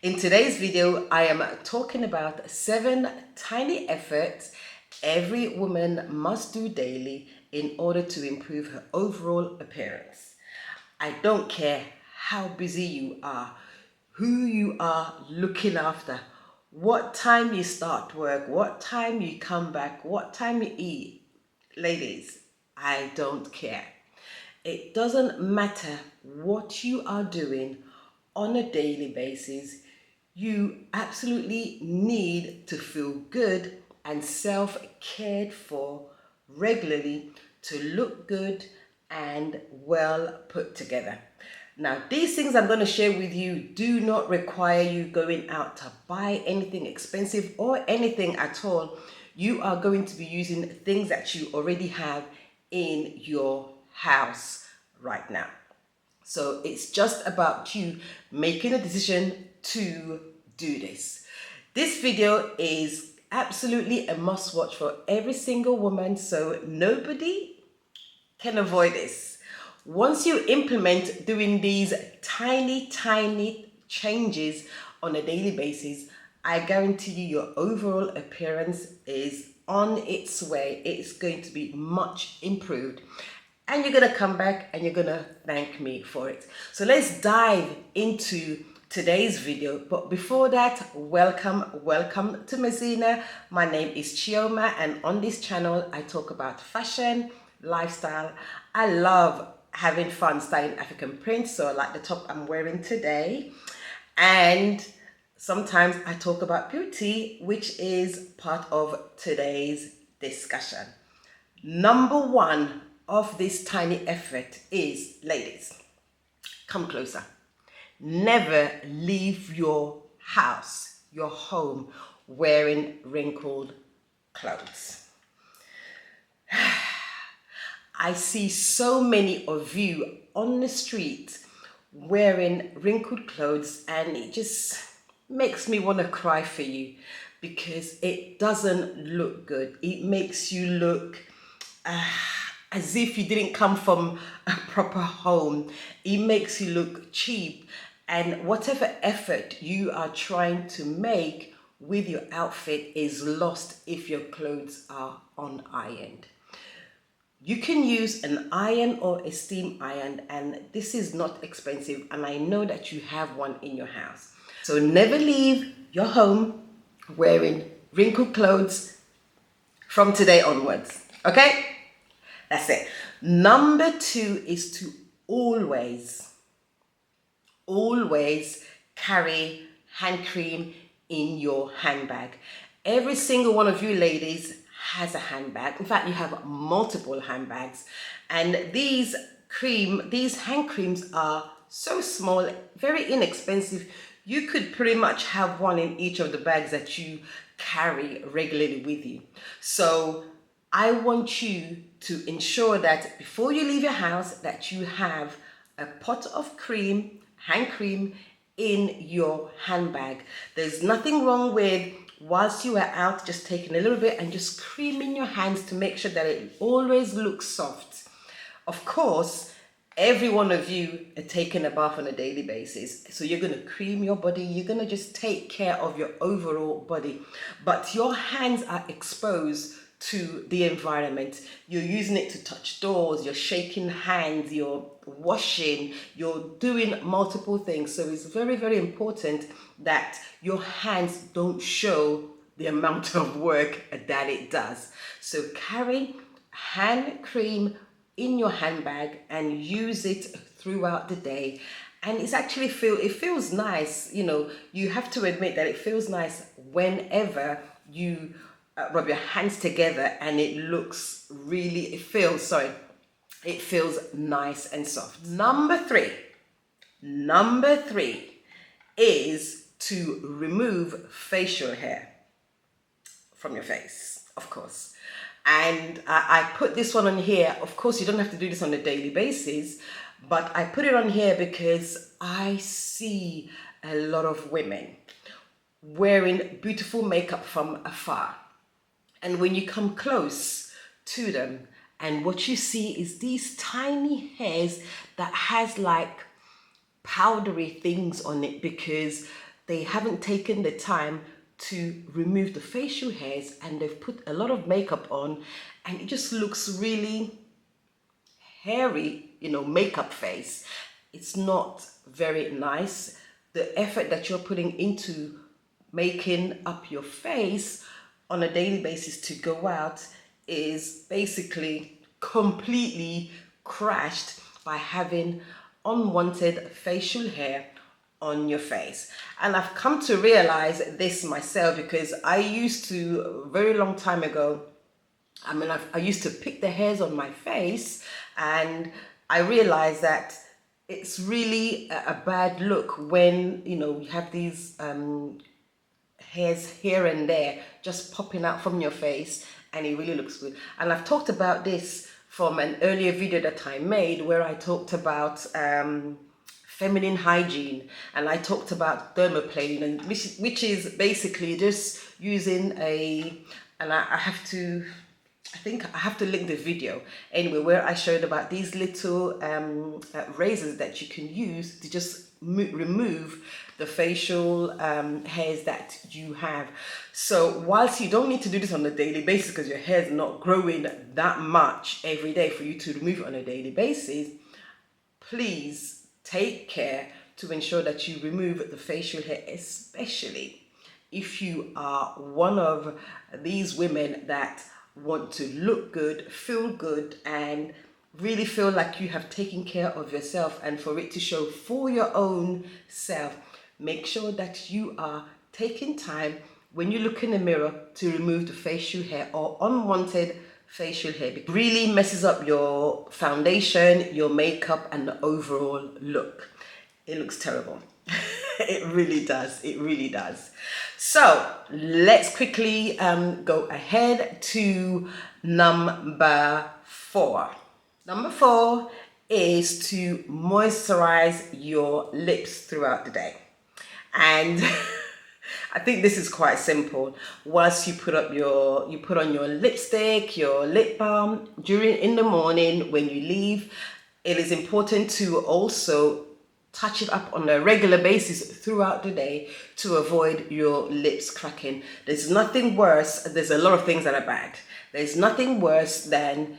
In today's video, I am talking about 7 tiny efforts every woman must do daily in order to improve her overall appearance. I don't care how busy you are, who you are looking after, what time you start work, what time you come back, what time you eat. Ladies, I don't care. It doesn't matter what you are doing on a daily basis. You absolutely need to feel good and self-cared for regularly to look good and well put together. Now, these things I'm going to share with you do not require you going out to buy anything expensive or anything at all. You are going to be using things that you already have in your house right now. So it's just about you making a decision to do this. This video is absolutely a must watch for every single woman, so nobody can avoid this. Once you implement doing these tiny changes on a daily basis, I guarantee you your overall appearance is on its way. It's going to be much improved. And you're going to come back and you're going to thank me for it. So let's dive into today's video. But before that, welcome to Maziina. My name is Chioma, and on this channel, I talk about fashion, lifestyle. I love having fun styling African prints, so like the top I'm wearing today. And sometimes I talk about beauty, which is part of today's discussion. Number 1 of this tiny effort is, ladies, come closer. Never leave your house, your home, wearing wrinkled clothes. I see so many of you on the street wearing wrinkled clothes, and it just makes me want to cry for you because it doesn't look good. It makes you look as if you didn't come from a proper home. It makes you look cheap, and whatever effort you are trying to make with your outfit is lost if your clothes are unironed. You can use an iron or a steam iron, and this is not expensive, and I know that you have one in your house. So never leave your home wearing wrinkled clothes from today onwards, okay? That's it. Number 2 is to always carry hand cream in your handbag. Every single one of you ladies has a handbag. In fact, you have multiple handbags, and these hand creams are so small, very inexpensive. You could pretty much have one in each of the bags that you carry regularly with you. So I want you to ensure that before you leave your house that you have a pot of cream, hand cream, in your handbag. There's nothing wrong with, whilst you are out, just taking a little bit and just creaming your hands to make sure that it always looks soft. Of course, every one of you are taking a bath on a daily basis, so you're going to cream your body, you're going to just take care of your overall body, but your hands are exposed to the environment. You're using it to touch doors, you're shaking hands, you're washing, you're doing multiple things. So it's very important that your hands don't show the amount of work that it does. So carry hand cream in your handbag and use it throughout the day. And it's actually it feels nice. You know, you have to admit that it feels nice whenever you rub your hands together, and it feels nice and soft. Number three is to remove facial hair from your face, of course. And I put this one on here. Of course, you don't have to do this on a daily basis, but I put it on here because I see a lot of women wearing beautiful makeup from afar. And when you come close to them, and what you see is these tiny hairs that has like powdery things on it, because they haven't taken the time to remove the facial hairs, and they've put a lot of makeup on, and it just looks really hairy, makeup face. It's not very nice. The effort that you're putting into making up your face on a daily basis to go out is basically completely crashed by having unwanted facial hair on your face. And I've come to realize this myself, because I used to, a very long time ago, I used to pick the hairs on my face, and I realized that it's really a bad look when, you have these hairs here and there just popping out from your face, and it really looks good. And I've talked about this from an earlier video that I made, where I talked about feminine hygiene, and I talked about dermaplaning, and which is basically just using and I think I have to link the video anyway, where I showed about these little razors that you can use to just remove the facial hairs that you have. So whilst you don't need to do this on a daily basis, because your hair is not growing that much every day for you to remove it on a daily basis, please take care to ensure that you remove the facial hair, especially if you are one of these women that want to look good, feel good, and really feel like you have taken care of yourself, and for it to show for your own self. Make sure that you are taking time when you look in the mirror to remove the facial hair or unwanted facial hair. It really messes up your foundation, your makeup, and the overall look. It looks terrible. It really does. It really does. So let's quickly go ahead to number 4. Number 4 is to moisturize your lips throughout the day. And I think this is quite simple. Once you put on your lipstick, your lip balm in the morning when you leave, it is important to also touch it up on a regular basis throughout the day to avoid your lips cracking. There's nothing worse. There's a lot of things that are bad. There's nothing worse than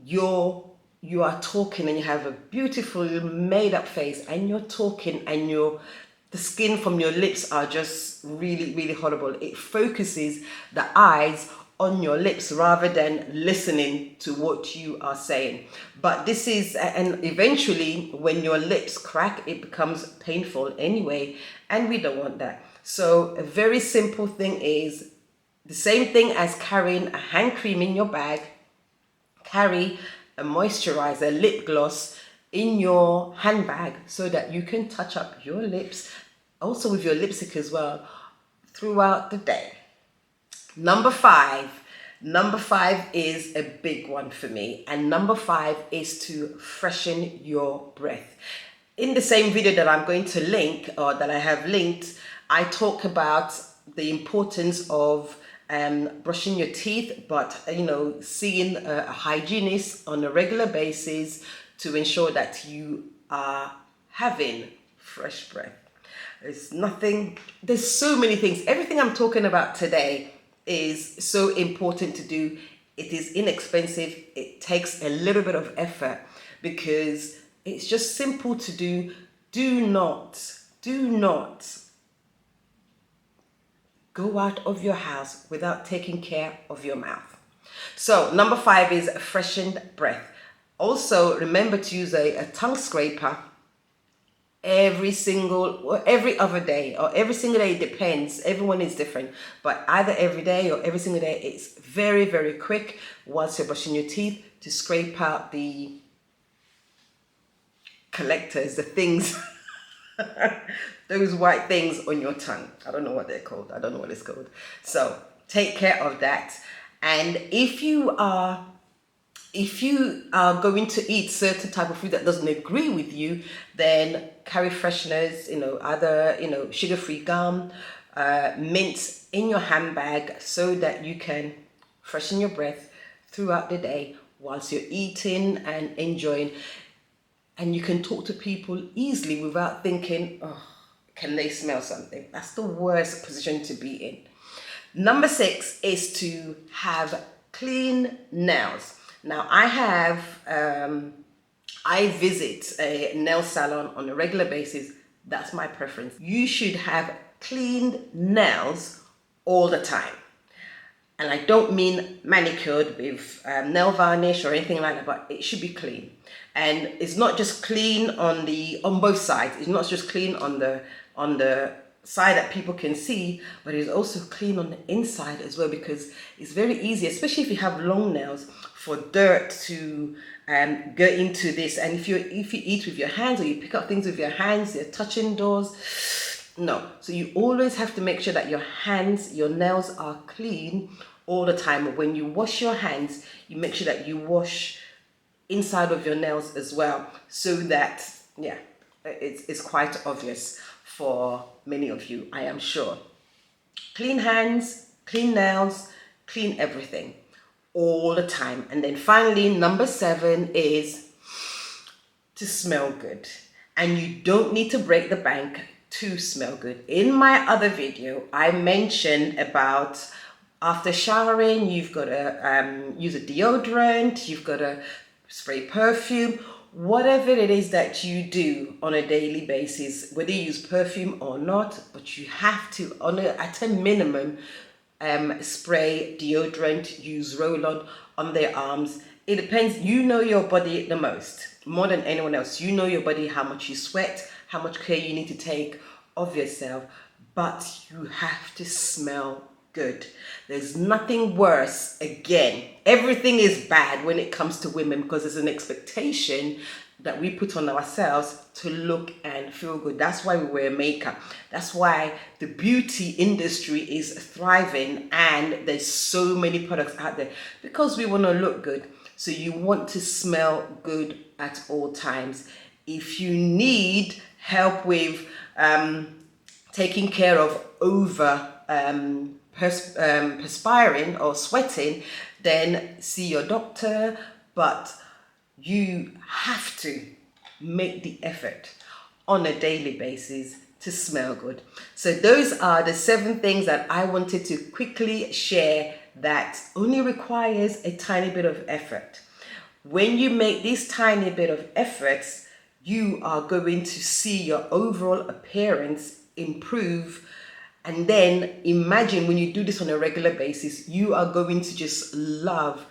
you are talking and you have a beautiful made up face, and you're talking and the skin from your lips are just really, really horrible. It focuses the eyes on your lips rather than listening to what you are saying. But this is, and eventually when your lips crack, it becomes painful anyway, and we don't want that. So a very simple thing is the same thing as carrying a hand cream in your bag. Carry a moisturizer, lip gloss in your handbag so that you can touch up your lips, also with your lipstick as well, throughout the day. Number 5 is a big one for me, and number 5 is to freshen your breath. In the same video that I'm going to link, or that I have linked, I talk about the importance of brushing your teeth, but seeing a hygienist on a regular basis to ensure that you are having fresh breath. There's so many things. Everything I'm talking about today is so important to do. It is inexpensive. It takes a little bit of effort because it's just simple to do. Do not go out of your house without taking care of your mouth. So number 5 is a freshened breath. Also, remember to use a tongue scraper every other day, or every single day. It depends. Everyone is different, but either every day or every single day. It's very, very quick once you're brushing your teeth to scrape out the collectors, the things, those white things on your tongue. I don't know what they're called. I don't know what it's called. So take care of that. And if you are going to eat certain type of food that doesn't agree with you, then carry fresheners, either, sugar-free gum, mint in your handbag so that you can freshen your breath throughout the day whilst you're eating and enjoying. And you can talk to people easily without thinking, oh, can they smell something? That's the worst position to be in. Number 6 is to have clean nails. Now I visit a nail salon on a regular basis. That's my preference. You should have clean nails all the time. And I don't mean manicured with nail varnish or anything like that, but it should be clean. And it's not just clean on both sides. It's not just clean on the side that people can see, but it's also clean on the inside as well, because it's very easy, especially if you have long nails, for dirt to go into this. And if you eat with your hands, or you pick up things with your hands, you're touching doors. No. So you always have to make sure that your nails are clean all the time. When you wash your hands, you make sure that you wash inside of your nails as well, so that, yeah, it's quite obvious for many of you, I am sure. Clean hands, clean nails, clean everything all the time. And then finally, number 7 is to smell good. And you don't need to break the bank to smell good. In my other video, I mentioned about after showering, you've got to use a deodorant, you've got to spray perfume, whatever it is that you do on a daily basis, whether you use perfume or not, but you have to, at a minimum, spray deodorant, use roll-on on their arms. It depends. You know your body the most, more than anyone else. You know your body, how much you sweat, how much care you need to take of yourself, but you have to smell good. There's nothing worse. Again, everything is bad when it comes to women, because there's an expectation that we put on ourselves to look and feel good. That's why we wear makeup. That's why the beauty industry is thriving and there's so many products out there, because we want to look good. So you want to smell good at all times. If you need help with taking care of perspiring or sweating, then see your doctor. But you have to make the effort on a daily basis to smell good. So those are the 7 things that I wanted to quickly share that only requires a tiny bit of effort. When you make these tiny bit of efforts, you are going to see your overall appearance improve. And then imagine when you do this on a regular basis, you are going to just love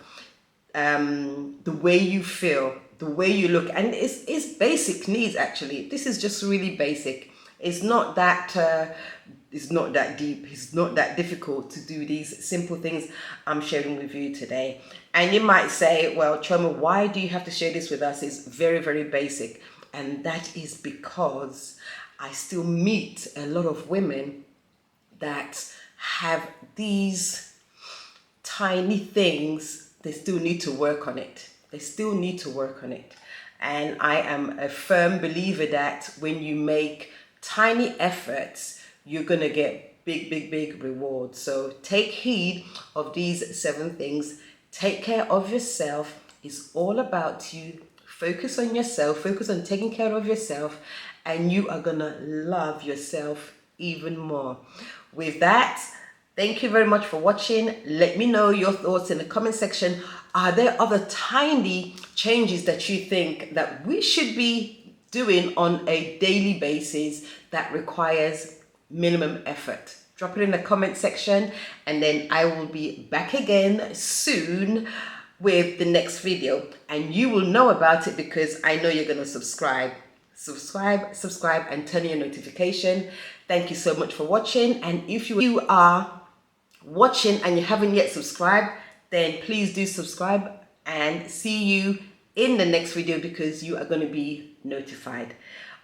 the way you feel, the way you look. And it's basic needs, actually. This is just really basic. It's not that deep. It's not that difficult to do these simple things I'm sharing with you today. And you might say, well, Chioma, why do you have to share this with us? It's very, very basic. And that is because I still meet a lot of women that have these tiny things. They still need to work on it. They still need to work on it. And I am a firm believer that when you make tiny efforts, you're going to get big, big, big rewards. So take heed of these 7 things. Take care of yourself. It's all about you. Focus on yourself. Focus on taking care of yourself. And you are going to love yourself even more. With that, thank you very much for watching. Let me know your thoughts in the comment section. Are there other tiny changes that you think that we should be doing on a daily basis that requires minimum effort? Drop it in the comment section, and then I will be back again soon with the next video, and you will know about it because I know you're going to subscribe, and turn on your notification. Thank you so much for watching. And if you are watching and you haven't yet subscribed, then please do subscribe, and see you in the next video because you are going to be notified.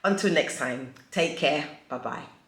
Until next time, take care. Bye bye.